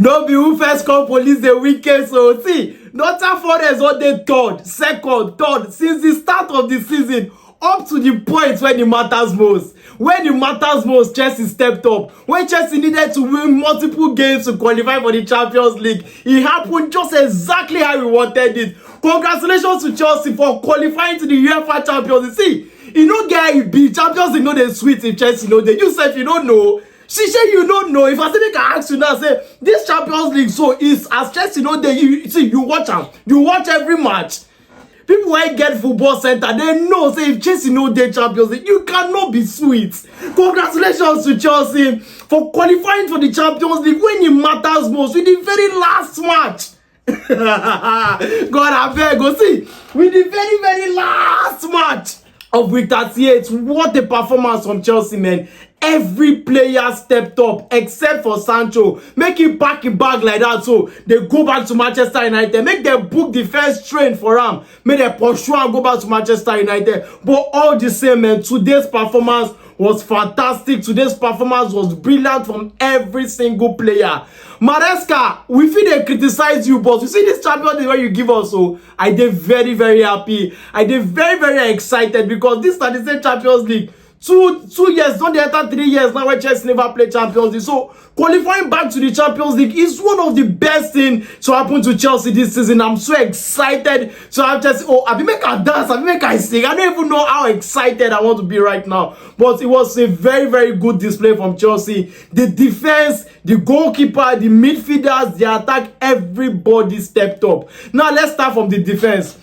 No be who first come police the weekend. So see, Nottingham Forest on the third, second, third since the start of the season up to the point when it matters most. When it matters most, Chelsea stepped up. When Chelsea needed to win multiple games to qualify for the Champions League, it happened just exactly how we wanted it. Congratulations to Chelsea for qualifying to the UEFA Champions League. See, you know guy be Champions League, know the sweet in Chelsea, know they. You said you don't know. She said you don't know. If I say make I ask you now, say this Champions League so is as Chelsea know they you see you watch them. You watch every match. People who get football center, they know say if Chelsea know they Champions League, you cannot be sweet. Congratulations to Chelsea for qualifying for the Champions League when it matters most with the very last match. God I beg go see with the very last match of week 38. What a performance from Chelsea, man. Every player stepped up except for Sancho. Make him pack him bag like that so they go back to Manchester United. Make them book the first train for him. Make them pursue and go back to Manchester United. But all the same, man, today's performance was fantastic. Today's performance was brilliant from every single player. Maresca, we feel they criticize you, but you see this Champions League where you give us, so I did very happy. I did very excited because this is the same Champions League. Two years, don't they enter 3 years now where Chelsea never played Champions League. So qualifying back to the Champions League is one of the best things to happen to Chelsea this season. I'm so excited to have Chelsea. Oh, I make a dance, I make a sing. I don't even know how excited I want to be right now. But it was a very good display from Chelsea. The defense, the goalkeeper, the midfielders, the attack, everybody stepped up. Now let's start from the defense.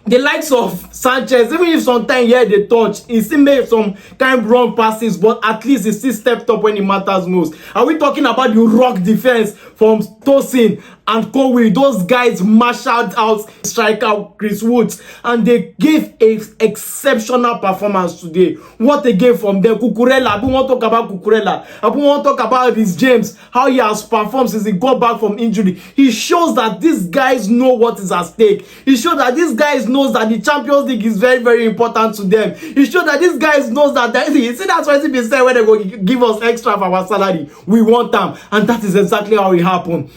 The likes of Sanchez, even if sometimes yeah they touch, he still made some kind of wrong passes, but at least he still stepped up when it matters most. Are we talking about the rock defense from Tosin and Colwill? Those guys marshaled out striker Chris Woods and they gave a exceptional performance today. What a game from them. Cucurella, I want to talk about Cucurella. I want to talk about this James, how he has performed since he got back from injury. He shows that these guys know what is at stake. He shows that these guys knows that the Champions League is very important to them. He showed that these guys knows that you see that's why he said when they go give us extra for our salary, we want them, and that is exactly how it happened.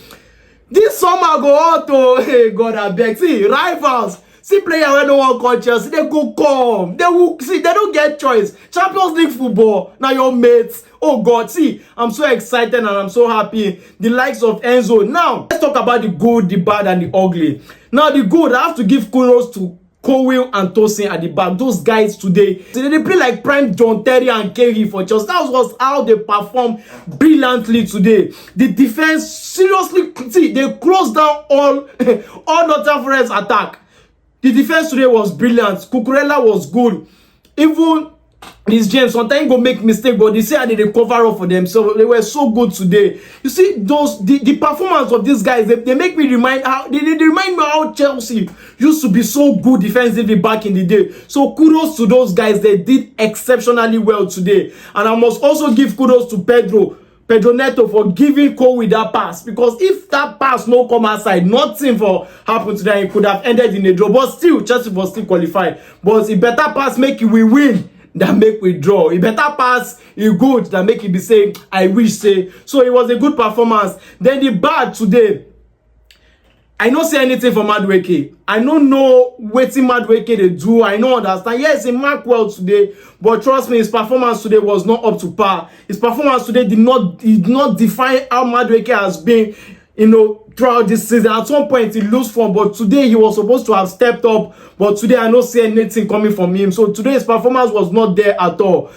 This summer go out to hey God I beg. See rivals, see player when no one call Chelsea, they go come. They will see they don't get choice. Champions League football now your mates. Oh God, see, I'm so excited and I'm so happy. The likes of Enzo. Now, let's talk about the good, the bad, and the ugly. Now, the good, I have to give kudos to Colwill and Tosin at the back. Those guys today, they play like prime John Terry and Kerry for Chelsea. That was how they performed brilliantly today. The defense, seriously, see, they closed down all Nottingham Forest attack. The defense today was brilliant. Cucurella was good. Even this James sometimes go make mistake, but they say they cover up for them. So they were so good today. You see those the performance of these guys. They make me remind how they remind me how Chelsea used to be so good defensively back in the day. So kudos to those guys. They did exceptionally well today. And I must also give kudos to Pedro Neto for giving Colwill that pass, because if that pass no come outside, nothing for happen today. It could have ended in a draw. But still, Chelsea was still qualified. But it better pass make we win that make we draw. It better pass it good that make it be saying I wish say. So it was a good performance. Then the bad today, I don't say anything for Madueke. I don't know what Madueke they do. I don't understand. Yes, he marked well today, but trust me, his performance today was not up to par. His performance today did not define how Madueke has been, throughout this season. At some point he lose form, but today he was supposed to have stepped up, but today I don't see anything coming from him. So today's performance was not there at all.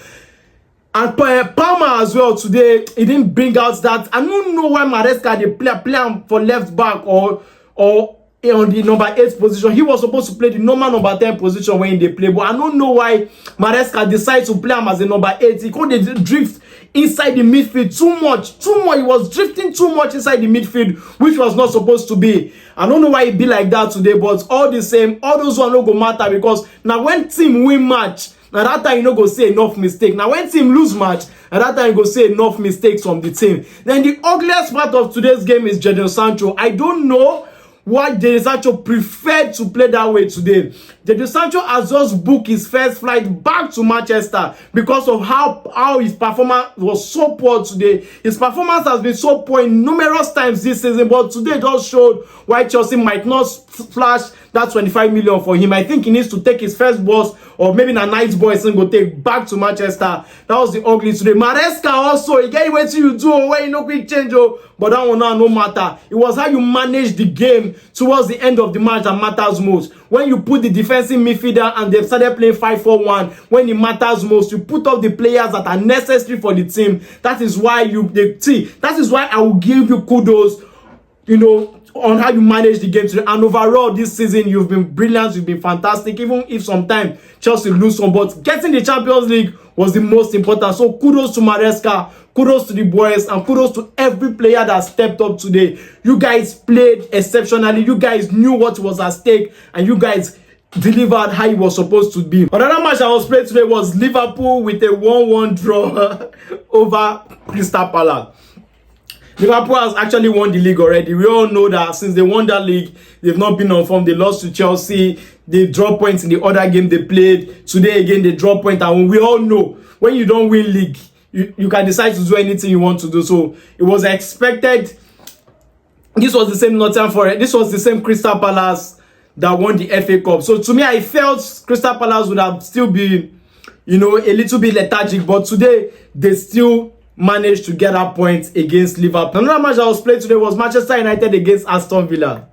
And Palmer as well today, he didn't bring out that. I don't know why Maresca they play him for left back or on the number 8 position. He was supposed to play the normal number 10 position when they play, but I don't know why Maresca decided to play him as a number 8. He couldn't drift inside the midfield too much. He was drifting too much inside the midfield, which was not supposed to be. I don't know why it be like that today, but all the same, all those one no go matter, because now when team win match, now that time you no go say enough mistake. Now when team lose match, at that time you go say enough mistakes from the team. Then the ugliest part of today's game is Jadon Sancho. I don't know why Jadon Sancho preferred to play that way today. Jadon Sancho has just booked his first flight back to Manchester because of how his performance was so poor today. His performance has been so poor numerous times this season, but today just showed why Chelsea might not splash that 25 million for him. I think he needs to take his first bus, or maybe a nice boys and go take back to Manchester. That was the ugly today. Maresca also, you get what you do when you no quick change, but that one now no matter. It was how you manage the game towards the end of the match that matters most. When you put the defensive midfielder and they've started playing 5-4-1, when it matters most, you put up the players that are necessary for the team. That is why that is why I will give you kudos, on how you manage the game today. And overall this season you've been brilliant, you've been fantastic, even if sometimes Chelsea lose some, but getting the Champions League was the most important. So kudos to Maresca, kudos to the boys, and kudos to every player that stepped up today. You guys played exceptionally, you guys knew what was at stake, and you guys delivered how it was supposed to be. Another match that was played today was Liverpool with a 1-1 draw over Crystal Palace. Liverpool has actually won the league already. We all know that since they won that league, they've not been on form. They lost to Chelsea. They dropped points in the other game they played. Today again, they dropped points. And we all know when you don't win league, you can decide to do anything you want to do. So it was expected. This was the same Nottingham Forest. This was the same Crystal Palace that won the FA Cup. So to me, I felt Crystal Palace would have still been, a little bit lethargic. But today, they still managed to get that point against Liverpool. Another match that was played today was Manchester United against Aston Villa.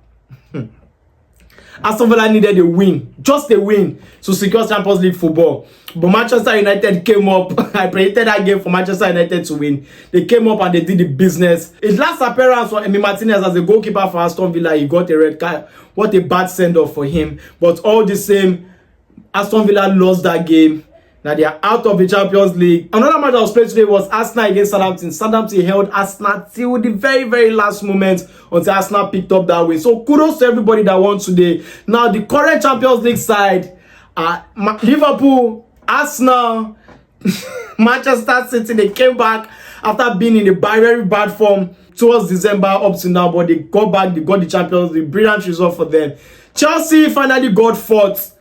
Aston Villa needed a win, just a win, to secure Champions League football. But Manchester United came up. I predicted that game for Manchester United to win. They came up and they did the business. His last appearance for Emi Martinez as a goalkeeper for Aston Villa, he got a red card. What a bad send-off for him. But all the same, Aston Villa lost that game. Now they are out of the Champions League. Another match that was played today was Arsenal against Southampton. Southampton held Arsenal till the very, very last moment until Arsenal picked up that win. So kudos to everybody that won today. Now the current Champions League side are Liverpool, Arsenal, Manchester City. They came back after being in a very bad form towards December up to now, but they got back, they got the Champions League. Brilliant result for them. Chelsea finally got fourth,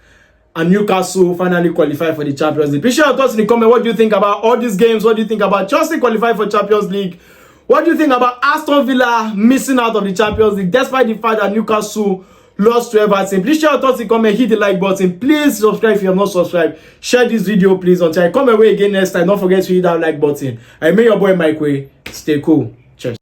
and Newcastle finally qualified for the Champions League. Please share your thoughts in the comment. What do you think about all these games? What do you think about Chelsea qualifying for Champions League? What do you think about Aston Villa missing out of the Champions League despite the fact that Newcastle lost to Everton? Please share your thoughts in the comment. Hit the like button. Please subscribe if you have not subscribed. Share this video, please. Until I come away again next time, don't forget to hit that like button. I made your boy Mike Way. Stay cool.